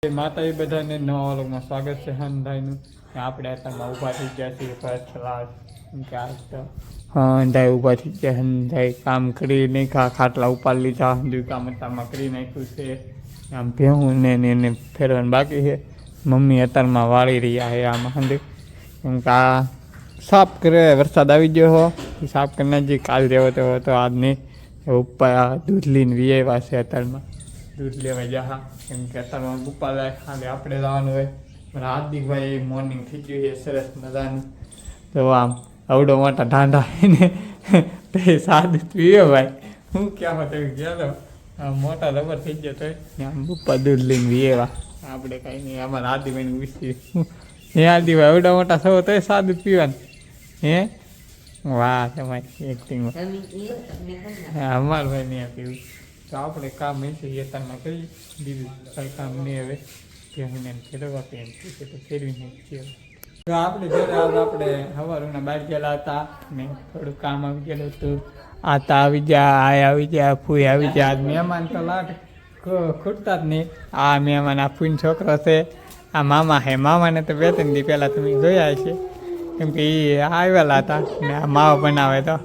માતાજી બધાને નવા વ્લોગમાં સ્વાગત છે હંધાઈનું. આપણે અત્યારમાં ઊભા થઈ ગયા છીએ ફર્સ્ટ ક્લાસ. કે આજ તો હંધાઈ ઊભા થઈ ગયા. હંધાઈ કામ કરી નાખ્યા, ખાટલા ઉપાડી લીધા, બધું કામ અત્યારમાં કરી નાખ્યું છે. આમ ભેહું ને એને ફેરવાનું બાકી છે. મમ્મી અત્યારમાં વાળી રહ્યા છે આમાં હંધી, કેમ કે આ સાફ કરે વરસાદ આવી ગયો હો, સાફ કરી નાખી. કાલ જેવો તો હતો આજ નહીં. ઉપર દૂધ લઈને વી આવ્યા છે અત્યારમાં, દૂધ લેવા જા. કેમ કે અત્યારમાં પપ્પા જાય ખાલી આપણે જવાનું હોય. મારા હાર્દિકભાઈ મોર્નિંગ થઈ ગયું છે સરસ મજાનું. તો આમ અવડો મોટા ઢાંઢા ને તે સાદું પીવે ભાઈ. હું ક્યાં તમે ગયેલો મોટા રબર થઈ ગયો તો આમ પપ્પા દૂધ લઈને વીએવા. આપણે કાંઈ નહીં, અમારા હાર્દિકભાઈને પૂછીએ હે હાર્દિકભાઈ અવડા મોટા થવો તો સાદું પીવાનું હે? વાહ તમારી એક્ટિંગમાં. હા અમારે ભાઈ નહીં પીવું. તો આપણે કામ નથી યતનમાં કરી દીધું, કંઈ કામ નહીં હવે એને ફેરવા કે એમ પૂછે તો ફેરવી નહીં. તો આપણે ઘરે આપણે સવારના બહાર ગયેલા હતા ને થોડું કામ આવી ગયેલું હતું. આતા આવી ગયા, આ આવી ગયા, ફૂઈ આવી ગયા. મહેમાન તો લાટ ખૂટતા જ નહીં. આ મહેમાન આ ફૂઈનો છોકરો છે, આ મામા છે. મામાને તો બે ત્રણ દી પહેલાં તમે જોયા છે, કેમ કે એ આવેલા હતા ને આ માવો બનાવે. તો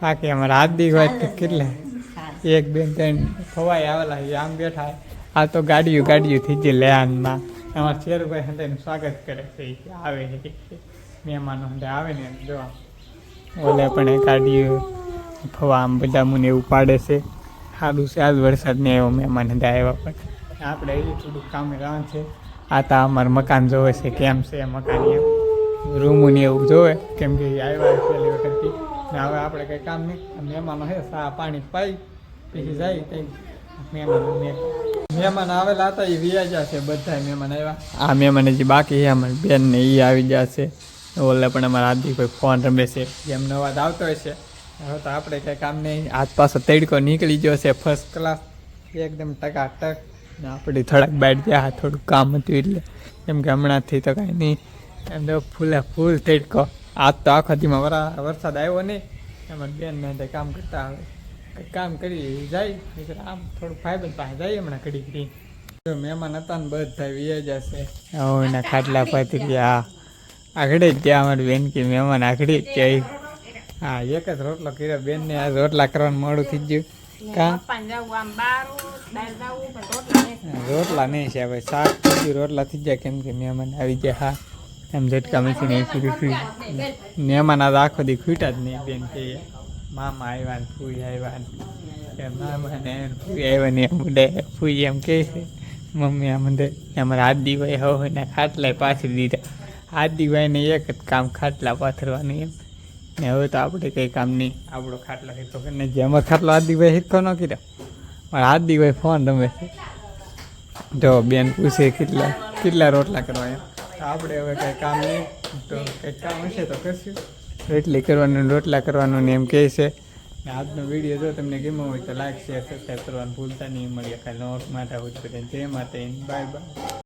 બાકી અમારા હાર્દિક હોય તો કેટલા એક બે ત્રણ ખવાઈ આવેલા આમ બેઠા. આ તો ગાડીઓ થઈ ગઈ લેનમાં. અમારા શેરભાઈ હંધાઈનું સ્વાગત કરે છે, આવે છે મહેમાનો હંધાઈ આવે ને જોવા. ઓલે પણ ગાડીઓ ફવા આમ બધા મને એવું પાડે છે. સારું છે આજ વરસાદ ને એવો મહેમાન હંધાઈ આવ્યા. પણ આપણે એ થોડુંક કામે રહેવાનું છે. આ તો અમારું મકાન જોવે છે કેમ છે મકાન, એમ રૂમું ને એવું જોવે, કેમ કે આવ્યા પહેલી વખતથી. ને હવે આપણે કંઈ કામ નહીં, મહેમાનો છે ચા પાણી પાઈ પછી જાય કંઈ. મહેમાન આવેલા હતા એ વ્યાજા છે બધા મહેમાન આવ્યા. આ મહેમાન હજી બાકી છે અમારી બેન ને એ આવી જશે. ઓલે પણ અમારા હાર્દિકભાઈ ફોન રમે છે, જેમ અવાજ આવતો હોય છે. હવે તો આપણે કંઈ કામ નહીં. આજ પાછો તડકો નીકળી ગયો છે ફર્સ્ટ ક્લાસ એકદમ ટકાટક. ને આપણે થોડાક બહાર ગયા, થોડુંક કામ હતું એટલે, કેમ કે હમણાંથી તો કાંઈ નહીં. એમ તો ફૂલ તડકો. આજ તો આખો દીમાં વરસાદ આવ્યો નહીં. અમારી બેન ને કામ કરતા આવે કામ કરી જાય. આમ થોડુંક ફાઈબર પાસે જાય હમણાં ઘડી. જો મહેમાન હતા ને બધા વ્યાજ જશે. એના ખાટલા પાથી ગયા આગળ જ ગયા. અમારી બેન કે મહેમાન આગળ જ જાય. હા એક જ રોટલો કર્યો બેન ને. આ રોટલા કરવાનું મોડું થઈ ગયું. કા રોટલા નહીં છે ભાઈ, શાક થઈ ગયું, રોટલા થઈ જાય. કેમ કે મહેમાન આવી ગયા. હા એમ ઝટકા મશીન મહેમાન આ આખો દી ખૂટ્યા જ નહીં. બેન કે મામા આવ્યા ને ફૂઈ આવ્યા ને મામા ને ફૂઈ આવ્યા ને એમ ફૂઈ એમ કહે છે. મમ્મી આમ અમારા હાર્દિકભાઈ હવે ને ખાટલા પાથરી દીધા. હાર્દિકભાઈને એક જ કામ ખાટલા પાથરવાનું એમ. ને હવે તો આપણે કંઈ કામ નહીં. આપણો ખાટલો હિરકો કરીને જે અમારો ખાટલો હાર્દિકભાઈ હિરકો ન કર્યો. મારા હાર્દિકભાઈ ફોન રમે છે. જો બેન પૂછે કેટલા રોટલા કરવા એમ. તો આપણે હવે કંઈ કામ નહીં, તો કંઈક કામ હશે તો કરશું. રોટલી કરવાનું, રોટલા કરવાનું ને એમ કહે છે. આજનો વિડીયો જો તમને ગમ્યો હોય તો લાઈક શેર સબસ્ક્રાઈબ કરવાનું ભૂલતા નહીં. મળીએ કાલે નોટ માટે હોય તો જય માતા, બાય બાય.